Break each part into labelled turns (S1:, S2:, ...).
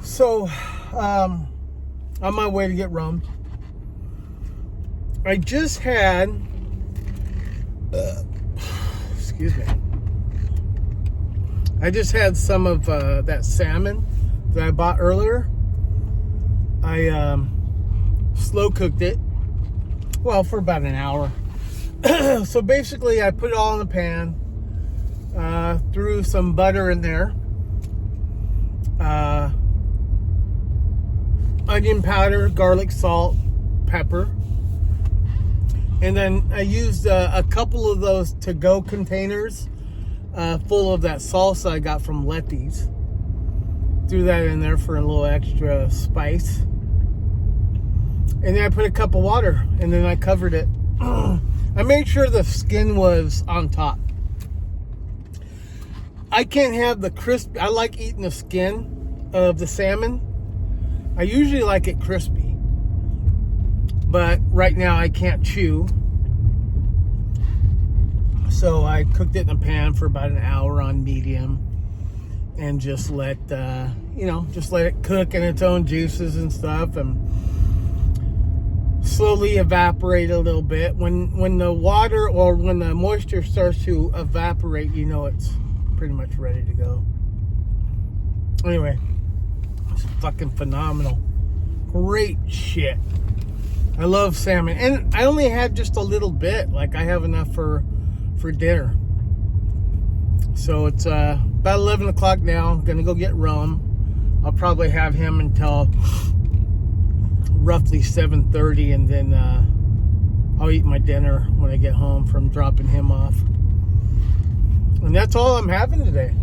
S1: So, on my way to get rum, I just had, excuse me, I just had some of that salmon that I bought earlier. I slow cooked it, well, for about an hour. So basically, I put it all in the pan, threw some butter in there, onion powder, garlic, salt, pepper. And then I used a couple of those to-go containers full of that salsa I got from Letty's. Threw that in there for a little extra spice. And then I put a cup of water, and then I covered it. I made sure the skin was on top. I can't have the crisp. I like eating the skin of the salmon. I usually like it crispy, but right now I can't chew. So I cooked it in a pan for about an hour on medium, and just let just let it cook in its own juices and stuff, and slowly evaporate a little bit. When the water or when the moisture starts to evaporate, you know it's pretty much ready to go. Anyway, it's fucking phenomenal. Great shit. I love salmon. And I only had just a little bit. Like, I have enough for dinner. So it's about 11 o'clock now. I'm gonna go get rum. I'll probably have him until roughly 7:30, and then I'll eat my dinner when I get home from dropping him off. And that's all I'm having today.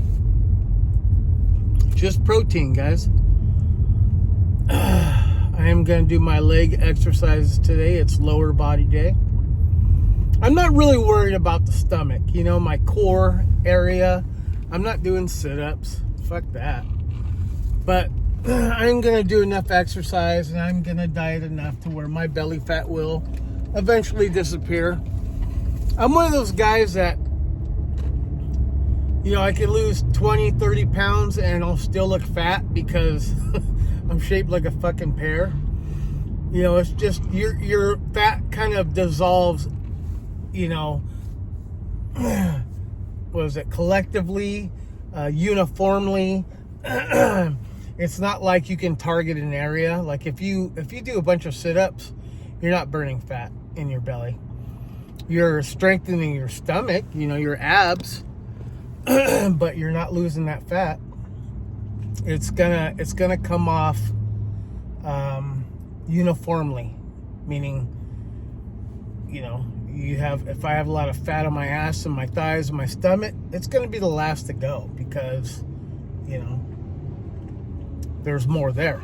S1: Just protein, guys. I am going to do my leg exercises today. It's lower body day. I'm not really worried about the stomach. You know, my core area. I'm not doing sit-ups. Fuck that. But I'm going to do enough exercise, and I'm going to diet enough to where my belly fat will eventually disappear. I'm one of those guys that, you know, I can lose 20, 30 pounds and I'll still look fat because I'm shaped like a fucking pear. You know, it's just your fat kind of dissolves, you know, what is it, collectively, uniformly. It's not like you can target an area. Like if you do a bunch of sit-ups, you're not burning fat in your belly. You're strengthening your stomach, you know, your abs, but you're not losing that fat. It's gonna come off uniformly, meaning, you know, if I have a lot of fat on my ass and my thighs and my stomach, it's gonna be the last to go because, you know, there's more there.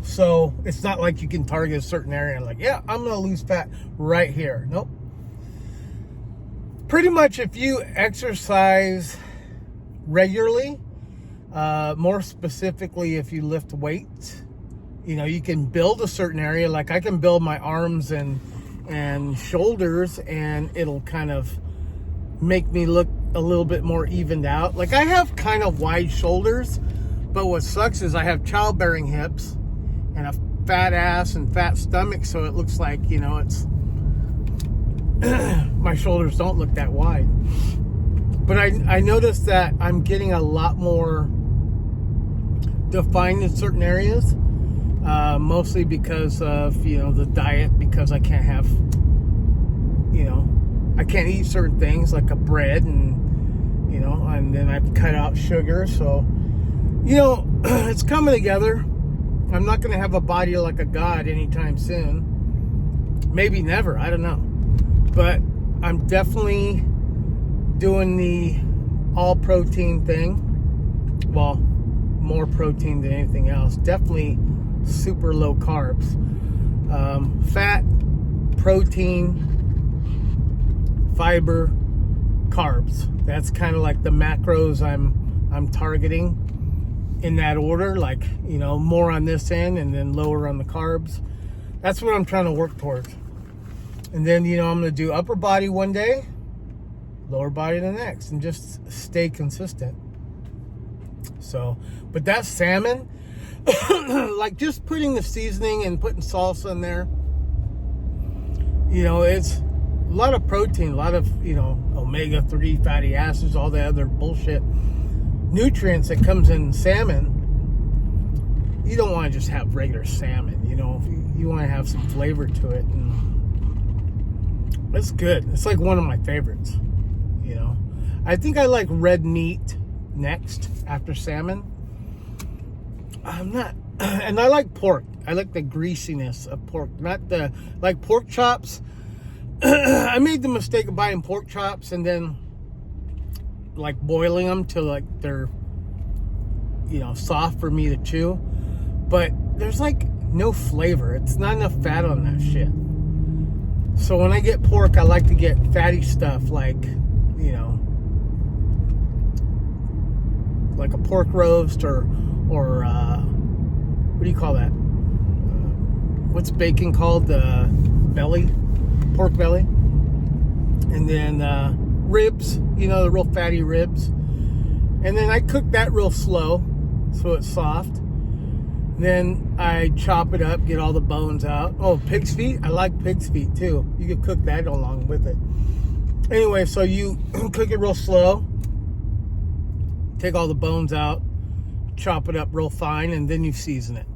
S1: So it's not like you can target a certain area and like, yeah, I'm gonna lose fat right here. Nope. Pretty much if you exercise regularly, more specifically if you lift weights, you know, you can build a certain area. Like I can build my arms and shoulders, and it'll kind of make me look a little bit more evened out. Like I have kind of wide shoulders, but what sucks is I have childbearing hips and a fat ass and fat stomach, so it looks like, you know, it's my shoulders don't look that wide. But I noticed that I'm getting a lot more defined in certain areas, mostly because of, you know, the diet, because I can't have, you know, I can't eat certain things like a bread, and, you know, and then I've cut out sugar. So, you know, it's coming together. I'm not going to have a body like a god anytime soon. Maybe never. I don't know. But I'm definitely doing the all protein thing. Well, more protein than anything else. Definitely super low carbs. Fat, protein, fiber, carbs. That's kind of like the macros I'm targeting in that order. Like, you know, more on this end and then lower on the carbs. That's what I'm trying to work towards. And then, you know, I'm going to do upper body one day, lower body the next, and just stay consistent. So, but that salmon, like just putting the seasoning and putting salsa in there, you know, it's a lot of protein, a lot of, you know, omega-3 fatty acids, all the other bullshit nutrients that comes in salmon. You don't want to just have regular salmon, you know. You want to have some flavor to it, and it's good. It's like one of my favorites, you know. I think I like red meat next after salmon. I'm not, and I like pork. I like the greasiness of pork, not the, like pork chops. I made the mistake of buying pork chops and then like boiling them till like they're, you know, soft for me to chew. But there's like no flavor. It's not enough fat on that shit. So when I get pork, I like to get fatty stuff like, you know, like a pork roast or what do you call that? What's bacon called? Belly, pork belly. And then ribs, you know, the real fatty ribs. And then I cook that real slow so it's soft. Then I chop it up, get all the bones out. Oh, pig's feet? I like pig's feet too. You can cook that along with it. Anyway, so you cook it real slow. Take all the bones out. Chop it up real fine, and then you season it.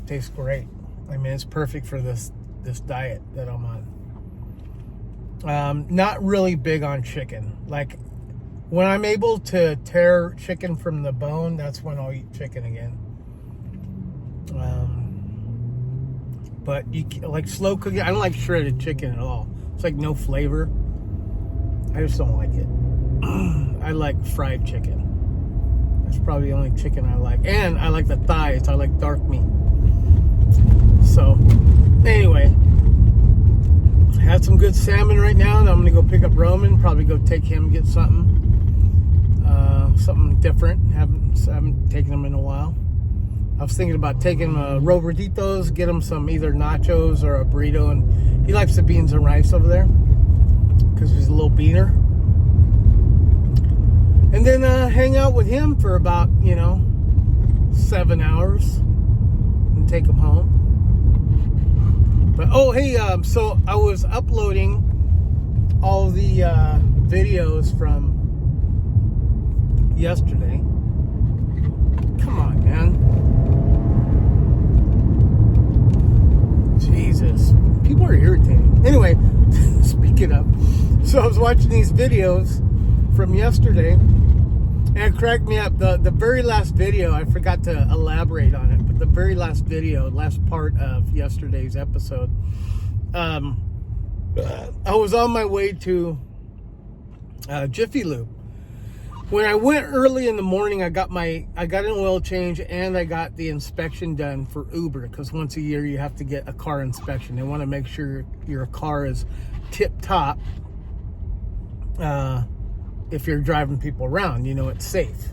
S1: Tastes great. I mean, it's perfect for this diet that I'm on. Not really big on chicken. Like, when I'm able to tear chicken from the bone, that's when I'll eat chicken again. But you like slow cooking. I don't like shredded chicken at all. It's like no flavor. I just don't like it. I like fried chicken. That's probably the only chicken I like. And I like the thighs. I like dark meat. So, anyway, had some good salmon right now, and I'm gonna go pick up Roman. Probably go take him, get something different. Haven't taken him in a while. I was thinking about taking Rovertitos, get him some either nachos or a burrito, and he likes the beans and rice over there because he's a little beaner. And then hang out with him for about, 7 hours and take him home. But oh, hey, so I was uploading all the videos from yesterday. Come on, man. Jesus. People are irritating. Anyway, speaking of, so I was watching these videos from yesterday, and it cracked me up. The very last video, I forgot to elaborate on it, but the very last video, last part of yesterday's episode, I was on my way to Jiffy Lube. When I went early in the morning, I got an oil change and I got the inspection done for Uber, because once a year you have to get a car inspection. They want to make sure your car is tip top. If you're driving people around, it's safe.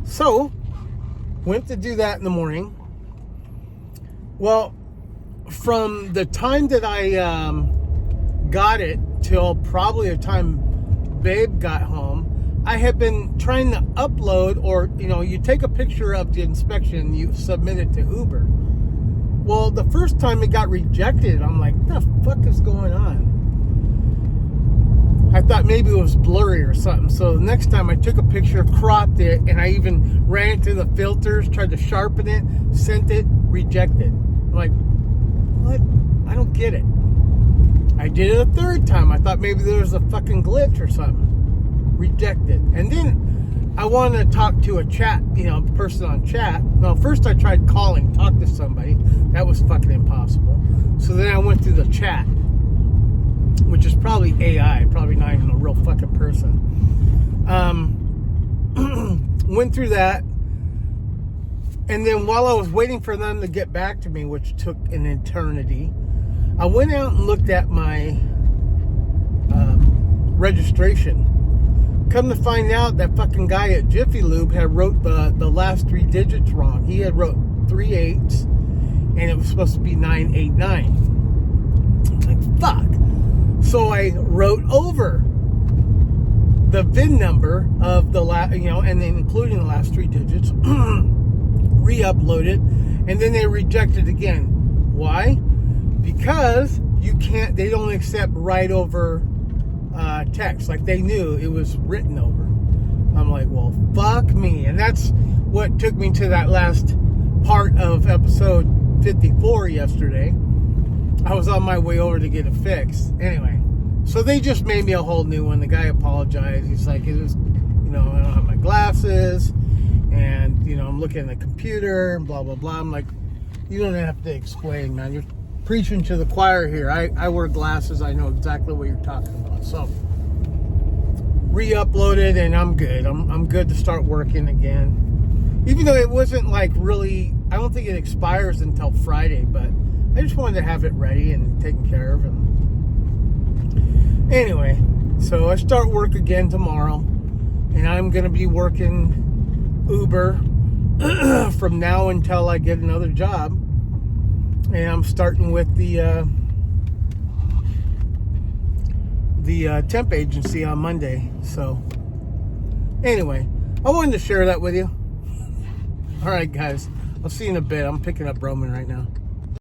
S1: So, went to do that in the morning. Well, from the time that I got it till probably the time Babe got home, I have been trying to upload, or, you take a picture of the inspection and you submit it to Uber. Well, the first time it got rejected, I'm like, what the fuck is going on? I thought maybe it was blurry or something. So the next time I took a picture, cropped it, and I even ran it through the filters, tried to sharpen it, sent it, rejected. I'm like, what? I don't get it. I did it a third time. I thought maybe there was a fucking glitch or something. Rejected. And then I wanted to talk to a chat, person on chat. Well, first I tried calling, talk to somebody. That was fucking impossible. So then I went through the chat, which is probably AI, probably not even a real fucking person. Went through that, and then while I was waiting for them to get back to me, which took an eternity, I went out and looked at my registration. Come to find out, that fucking guy at Jiffy Lube had wrote the last 3 digits wrong. He had wrote 3 8s, and it was supposed to be 989. I'm like, fuck. So I wrote over the VIN number of the last, and then including the last 3 digits, re-uploaded, and then they rejected again. Why? Because you can't. They don't accept write over text. Like they knew it was written over. I'm like, well, fuck me, and that's what took me to that last part of episode 54 yesterday. I was on my way over to get it fixed. Anyway, so they just made me a whole new one. The guy apologized. He's like, it was, I don't have my glasses, and, I'm looking at the computer, and blah, blah, blah. I'm like, you don't have to explain, man. You're preaching to the choir here. I wear glasses. I know exactly what you're talking about. So, re-uploaded, and I'm good. I'm good to start working again. Even though it wasn't like really, I don't think it expires until Friday, but I just wanted to have it ready and taken care of. And anyway, so I start work again tomorrow, and I'm going to be working Uber from now until I get another job. And I'm starting with the temp agency on Monday. So anyway, I wanted to share that with you. All right, guys. I'll see you in a bit. I'm picking up Roman right now.